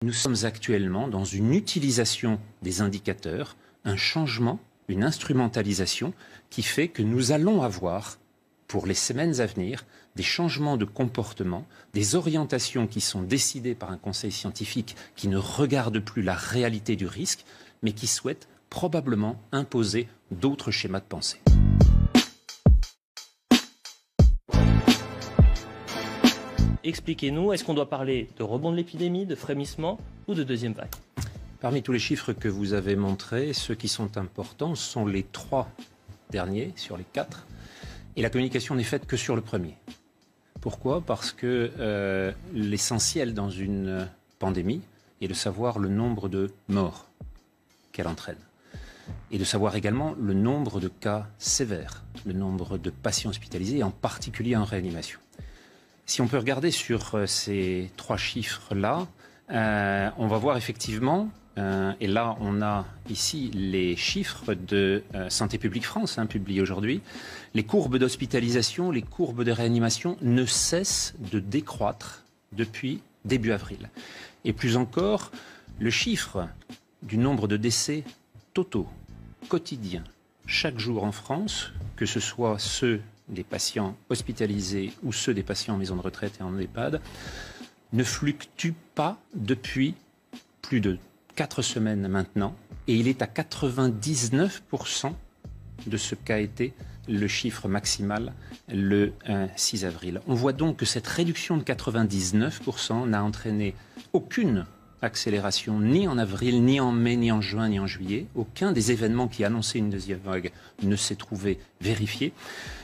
Nous sommes actuellement dans une utilisation des indicateurs, un changement, une instrumentalisation qui fait que nous allons avoir, pour les semaines à venir, des changements de comportement, des orientations qui sont décidées par un conseil scientifique qui ne regarde plus la réalité du risque, mais qui souhaite probablement imposer d'autres schémas de pensée. Expliquez-nous, est-ce qu'on doit parler de rebond de l'épidémie, de frémissement ou de deuxième vague? Parmi tous les chiffres que vous avez montrés, ceux qui sont importants sont les 3 derniers sur les 4. Et la communication n'est faite que sur le premier. Pourquoi? Parce que l'essentiel dans une pandémie est de savoir le nombre de morts qu'elle entraîne. Et de savoir également le nombre de cas sévères, le nombre de patients hospitalisés, et en particulier en réanimation. Si on peut regarder sur ces 3 chiffres-là, on va voir effectivement, et là on a ici les chiffres de Santé publique France, publiés aujourd'hui, les courbes d'hospitalisation, les courbes de réanimation ne cessent de décroître depuis début avril. Et plus encore, le chiffre du nombre de décès totaux, quotidiens, chaque jour en France, que ce soit ceux des patients hospitalisés ou ceux des patients en maison de retraite et en EHPAD, ne fluctue pas depuis plus de 4 semaines maintenant, et il est à 99% de ce qu'a été le chiffre maximal le 6 avril. On voit donc que cette réduction de 99% n'a entraîné aucune accélération ni en avril, ni en mai, ni en juin, ni en juillet. Aucun des événements qui annonçaient une deuxième vague ne s'est trouvé vérifié.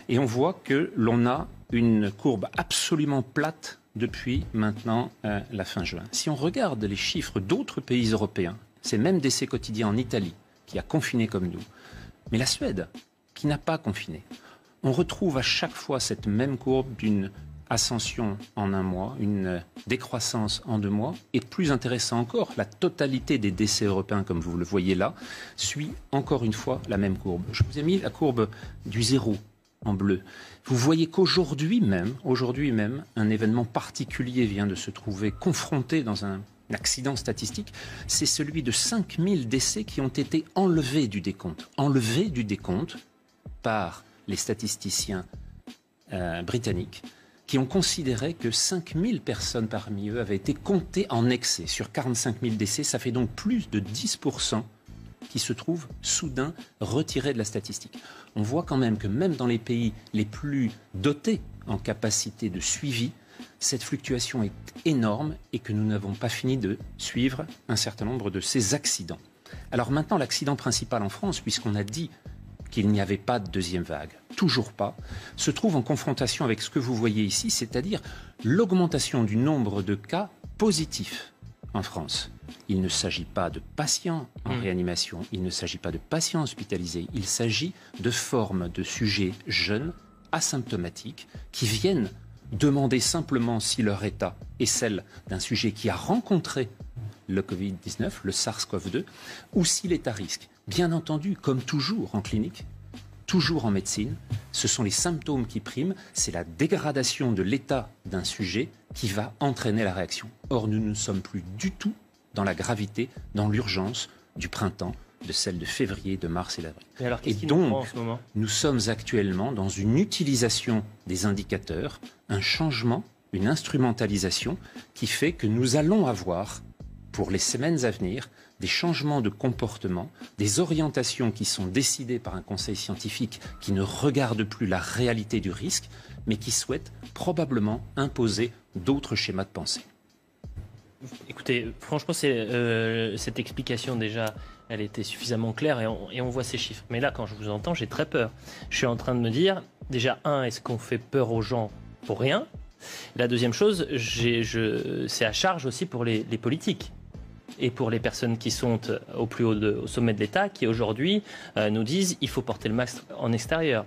Et on voit que l'on a une courbe absolument plate depuis maintenant la fin juin. Si on regarde les chiffres d'autres pays européens, c'est même décès quotidiens en Italie, qui a confiné comme nous, mais la Suède, qui n'a pas confiné, on retrouve à chaque fois cette même courbe d'une ascension en 1 mois, une décroissance en 2 mois, et plus intéressant encore, la totalité des décès européens, comme vous le voyez là, suit encore une fois la même courbe. Je vous ai mis la courbe du 0 en bleu. Vous voyez qu'aujourd'hui même, un événement particulier vient de se trouver confronté dans un accident statistique, c'est celui de 5000 décès qui ont été enlevés du décompte par les statisticiens britanniques, qui ont considéré que 5000 personnes parmi eux avaient été comptées en excès. Sur 45 000 décès, ça fait donc plus de 10% qui se trouvent soudain retirés de la statistique. On voit quand même que même dans les pays les plus dotés en capacité de suivi, cette fluctuation est énorme et que nous n'avons pas fini de suivre un certain nombre de ces accidents. Alors maintenant, l'accident principal en France, puisqu'on a dit qu'il n'y avait pas de deuxième vague, toujours pas, se trouve en confrontation avec ce que vous voyez ici, c'est-à-dire l'augmentation du nombre de cas positifs en France. Il ne s'agit pas de patients en réanimation, il ne s'agit pas de patients hospitalisés, il s'agit de formes de sujets jeunes, asymptomatiques, qui viennent demander simplement si leur état est celle d'un sujet qui a rencontré le Covid-19, le SARS-CoV-2, ou s'il est à risque. Bien entendu, comme toujours en clinique, toujours en médecine, ce sont les symptômes qui priment, c'est la dégradation de l'état d'un sujet qui va entraîner la réaction. Or, nous ne sommes plus du tout dans la gravité, dans l'urgence du printemps, de celle de février, de mars et d'avril. Et donc, en ce moment, nous sommes actuellement dans une utilisation des indicateurs, un changement, une instrumentalisation qui fait que nous allons avoir, pour les semaines à venir, des changements de comportement, des orientations qui sont décidées par un conseil scientifique qui ne regarde plus la réalité du risque, mais qui souhaite probablement imposer d'autres schémas de pensée. Écoutez, franchement, cette explication déjà, elle était suffisamment claire et on voit ces chiffres. Mais là, quand je vous entends, j'ai très peur. Je suis en train de me dire, déjà, est-ce qu'on fait peur aux gens pour rien? La deuxième chose, c'est à charge aussi pour les politiques et pour les personnes qui sont au plus haut au sommet de l'État, qui aujourd'hui nous disent il faut porter le masque en extérieur.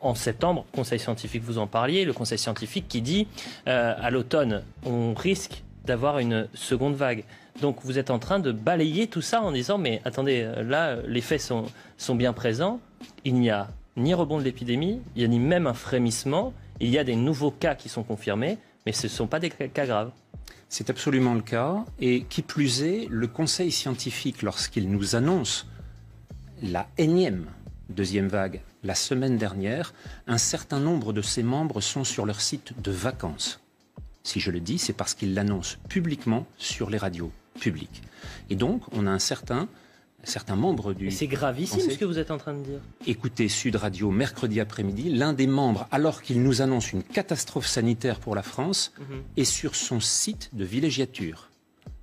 En septembre, conseil scientifique, vous en parliez, le conseil scientifique qui dit à l'automne, on risque d'avoir une seconde vague. Donc vous êtes en train de balayer tout ça en disant mais attendez, là les faits sont bien présents, il n'y a ni rebond de l'épidémie, il n'y a ni même un frémissement, il y a des nouveaux cas qui sont confirmés, mais ce ne sont pas des cas graves. C'est absolument le cas. Et qui plus est, le Conseil scientifique, lorsqu'il nous annonce la énième deuxième vague la semaine dernière, un certain nombre de ses membres sont sur leur site de vacances. Si je le dis, c'est parce qu'ils l'annoncent publiquement sur les radios publiques. Et donc, on a un certain membre du... Et c'est gravissime ce que vous êtes en train de dire. Écoutez Sud Radio mercredi après-midi, l'un des membres, alors qu'il nous annonce une catastrophe sanitaire pour la France, est sur son site de villégiature.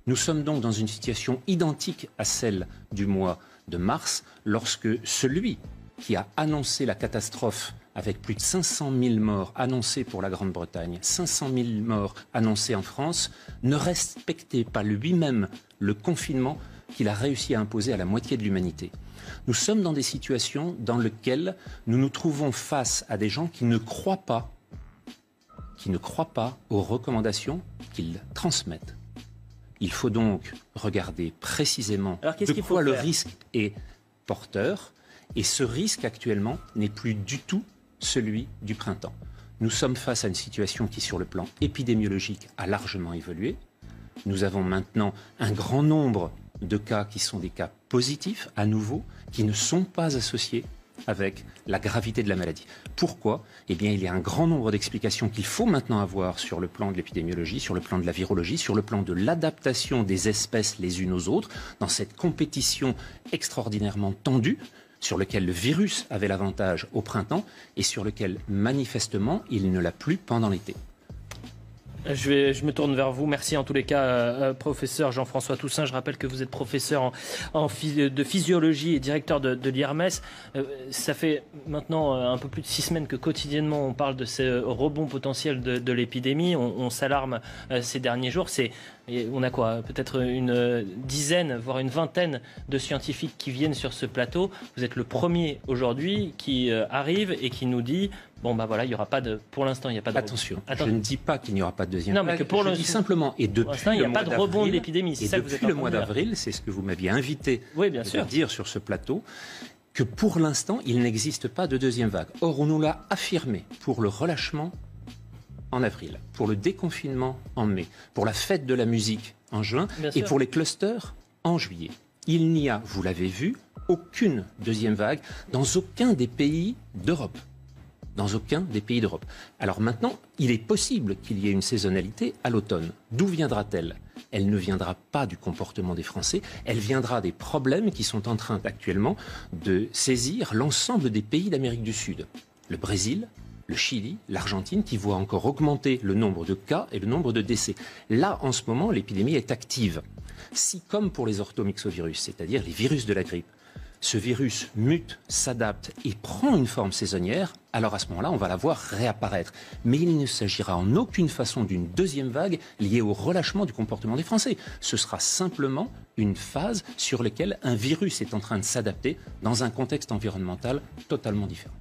Nous sommes donc dans une situation identique à celle du mois de mars, lorsque celui qui a annoncé la catastrophe avec plus de 500 000 morts annoncés pour la Grande-Bretagne, 500 000 morts annoncés en France, ne respectait pas lui-même le confinement qu'il a réussi à imposer à la moitié de l'humanité. Nous sommes dans des situations dans lesquelles nous nous trouvons face à des gens qui ne croient pas aux recommandations qu'ils transmettent. Il faut donc regarder précisément de quoi le risque est porteur, et ce risque actuellement n'est plus du tout celui du printemps. Nous sommes face à une situation qui, sur le plan épidémiologique, a largement évolué. Nous avons maintenant un grand nombre de cas qui sont des cas positifs, à nouveau, qui ne sont pas associés avec la gravité de la maladie. Pourquoi ? Eh bien, il y a un grand nombre d'explications qu'il faut maintenant avoir sur le plan de l'épidémiologie, sur le plan de la virologie, sur le plan de l'adaptation des espèces les unes aux autres, dans cette compétition extraordinairement tendue, sur lequel le virus avait l'avantage au printemps et sur lequel, manifestement, il ne l'a plus pendant l'été. Je me tourne vers vous. Merci en tous les cas, professeur Jean-François Toussaint. Je rappelle que vous êtes professeur de physiologie et directeur de l'IRMES. Ça fait maintenant un peu plus de 6 semaines que quotidiennement on parle de ce rebond potentiel de l'épidémie. On s'alarme ces derniers jours. On a quoi ? Peut-être une dizaine, voire une vingtaine de scientifiques qui viennent sur ce plateau. Vous êtes le premier aujourd'hui qui arrive et qui nous dit... Bon, bah voilà, il n'y aura pas de. Pour l'instant, il n'y a pas de. Attention, je ne dis pas qu'il n'y aura pas de deuxième vague. Non, mais que pour je dis simplement, et depuis l'instant, il n'y a pas de rebond de l'épidémie. Et depuis le mois d'avril, c'est ce que vous m'aviez invité à dire sur ce plateau, que pour l'instant, il n'existe pas de deuxième vague. Or, on nous l'a affirmé pour le relâchement en avril, pour le déconfinement en mai, pour la fête de la musique en juin et pour les clusters en juillet. Il n'y a, vous l'avez vu, aucune deuxième vague dans aucun des pays d'Europe. Dans aucun des pays d'Europe. Alors maintenant, il est possible qu'il y ait une saisonnalité à l'automne. D'où viendra-t-elle ? Elle ne viendra pas du comportement des Français, elle viendra des problèmes qui sont en train actuellement de saisir l'ensemble des pays d'Amérique du Sud. Le Brésil, le Chili, l'Argentine, qui voient encore augmenter le nombre de cas et le nombre de décès. Là, en ce moment, l'épidémie est active. Si, comme pour les orthomyxovirus, c'est-à-dire les virus de la grippe, ce virus mute, s'adapte et prend une forme saisonnière, alors à ce moment-là, on va la voir réapparaître. Mais il ne s'agira en aucune façon d'une deuxième vague liée au relâchement du comportement des Français. Ce sera simplement une phase sur laquelle un virus est en train de s'adapter dans un contexte environnemental totalement différent.